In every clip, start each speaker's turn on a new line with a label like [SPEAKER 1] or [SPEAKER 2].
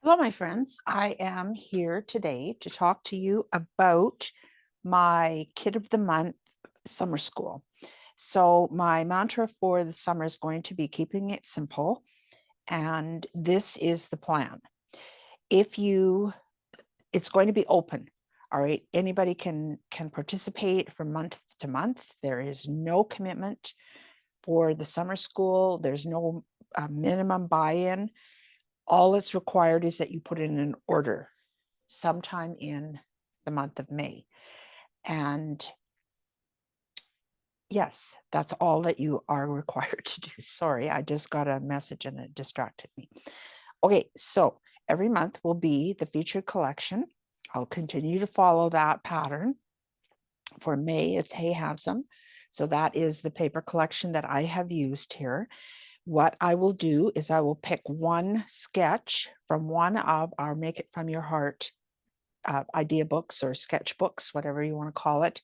[SPEAKER 1] Hello, my friends. I am here today to talk to you about my Kid of the Month summer school. So, my mantra for the summer is going to be keeping it simple, and this is the plan. If you, it's going to be open. All right, anybody can participate from month to month. There is no commitment for the summer school. There's no minimum buy-in. All that's required is that you put in an order sometime in the month of May. And yes, that's all that you are required to do. Sorry, I just got a message and it distracted me. Okay, so every month will be the featured collection. I'll continue to follow that pattern. For May, it's Hey Handsome. So that is the paper collection that I have used here. What I will do is I will pick one sketch from one of our Make It From Your Heart idea books or sketchbooks, whatever you want to call it.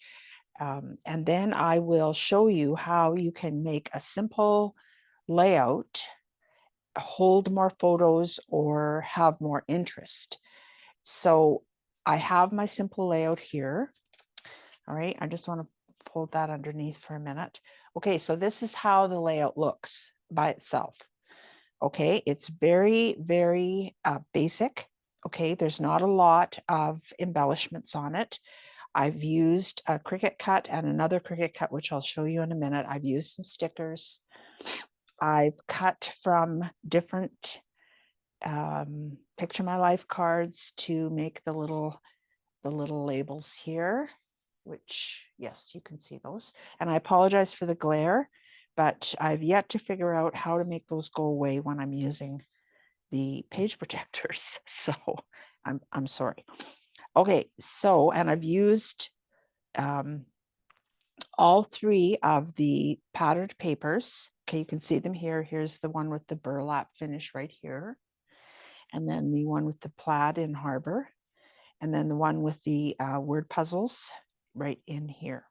[SPEAKER 1] And then I will show you how you can make a simple layout, hold more photos, or have more interest. So I have my simple layout here. All right, I just want to pull that underneath for a minute. Okay, so this is how the layout looks by itself. Okay, it's very, very basic. Okay, there's not a lot of embellishments on it. I've used a Cricut cut and another Cricut cut, which I'll show you in a minute. I've used some stickers. I've cut from different Picture My Life cards to make the little labels here, which, yes, you can see those. And I apologize for the glare, but I've yet to figure out how to make those go away when I'm using the page protectors. So I'm sorry. Okay, so, and I've used all three of the patterned papers. Okay, you can see them here. Here's the one with the burlap finish right here. And then the one with the plaid in Harbor. And then the one with the word puzzles right in here.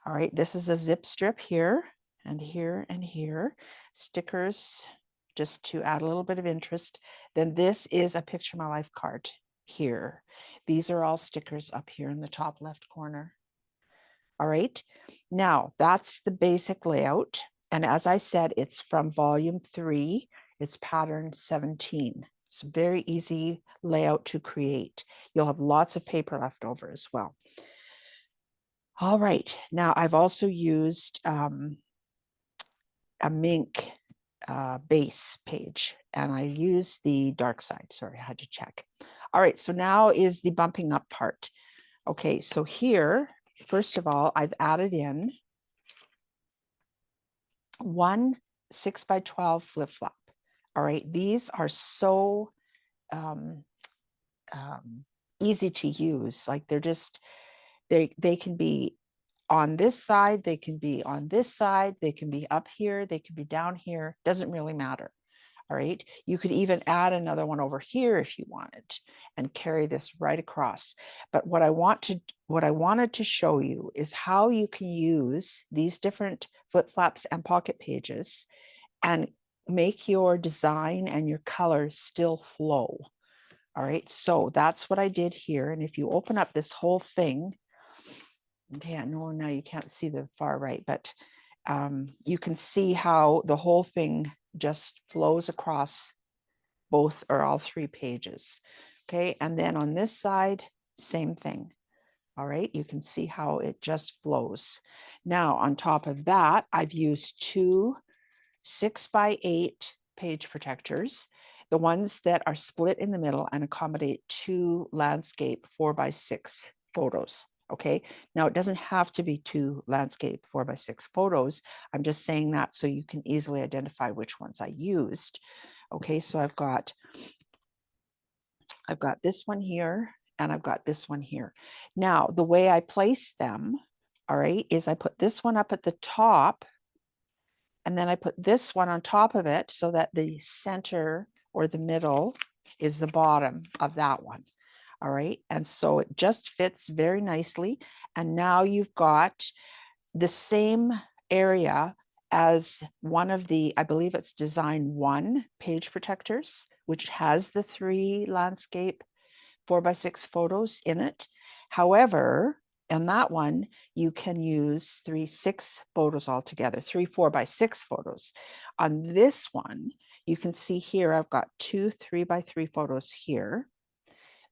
[SPEAKER 1] All right, this is a zip strip here and here and here. Stickers just to add a little bit of interest. Then this is a Picture My Life card here. These are all stickers up here in the top left corner. All right, now that's the basic layout. And as I said, it's from volume 3. It's pattern 17. It's a very easy layout to create. You'll have lots of paper left over as well. All right, now I've also used a Mink base page, and I used the dark side. Sorry, I had to check. All right, so now is the bumping up part. Okay, so here, first of all, I've added in one 6x12 flip-flop. All right, these are so easy to use. Like they're just, they can be on this side, they can be on this side, they can be up here, they can be down here, doesn't really matter. All right, you could even add another one over here if you wanted and carry this right across. But what I wanted to show you is how you can use these different flip-flops and pocket pages and make your design and your colors still flow. All right, so that's what I did here. And if you open up this whole thing, okay, I know now you can't see the far right, but you can see how the whole thing just flows across both or all 3 pages. Okay, and then on this side, same thing. All right, you can see how it just flows. Now, on top of that, I've used 2 6x8 page protectors, the ones that are split in the middle and accommodate 2 landscape 4x6 photos. Okay, now it doesn't have to be 2 landscape 4x6 photos. I'm just saying that so you can easily identify which ones I used. Okay, so I've got this one here and I've got this one here. Now, the way I place them, all right, is I put this one up at the top and then I put this one on top of it so that the center or the middle is the bottom of that one. All right, and so it just fits very nicely. And now you've got the same area as one of the, I believe it's design 1 page protectors, which has the 3 landscape 4x6 photos in it. However, in that one, you can use 3 6 photos altogether, 3 4x6 photos. On this one, you can see here, I've got 2 3x3 photos here.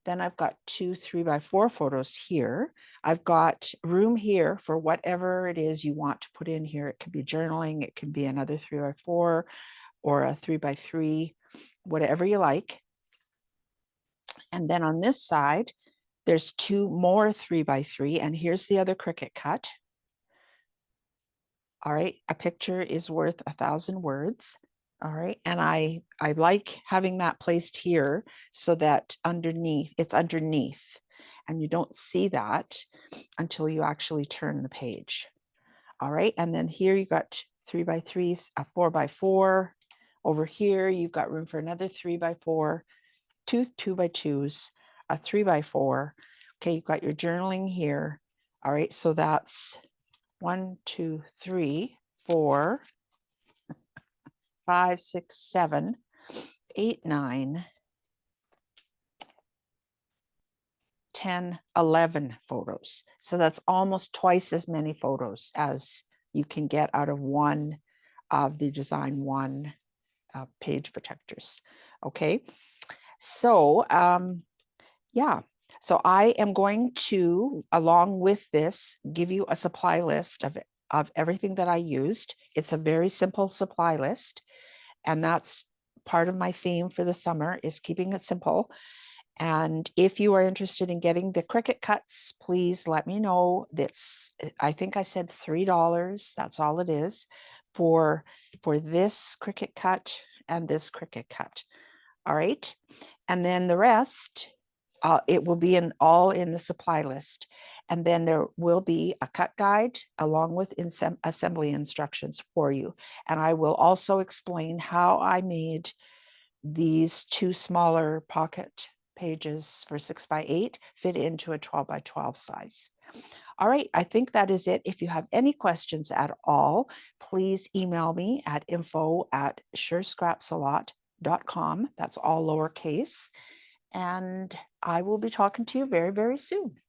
[SPEAKER 1] Then I've got 2 3x4 photos here. I've got room here for whatever it is you want to put in here. It could be journaling, it can be another 3x4 or a 3x3, whatever you like. And then on this side, there's 2 more 3x3, and here's the other Cricut cut. All right, a picture is worth 1,000 words. All right, and I like having that placed here so that underneath, it's underneath, and you don't see that until you actually turn the page. All right, and then here you got 3x3s, a 4x4. Over here, you've got room for another 3x4, 2 2x2s, a 3x4. Okay, you've got your journaling here. All right, so that's 1 2 3 4 5 6 7 8 9 10 11 photos. So that's almost twice as many photos as you can get out of one of the design 1 page protectors. Okay, so yeah, so I am going to, along with this, give you a supply list of everything that I used. It's a very simple supply list, and that's part of my theme for the summer, is keeping it simple. And if you are interested in getting the Cricut cuts, please let me know. That's, I think I said $3. That's all it is for this Cricut cut and this Cricut cut. All right. And then the rest, it will be all in the supply list. And then there will be a cut guide along with assembly instructions for you. And I will also explain how I made these 2 smaller pocket pages for 6x8 fit into a 12x12 size. All right, I think that is it. If you have any questions at all, please email me at info@surescrapsalot.com. That's all lowercase. And I will be talking to you very, very soon.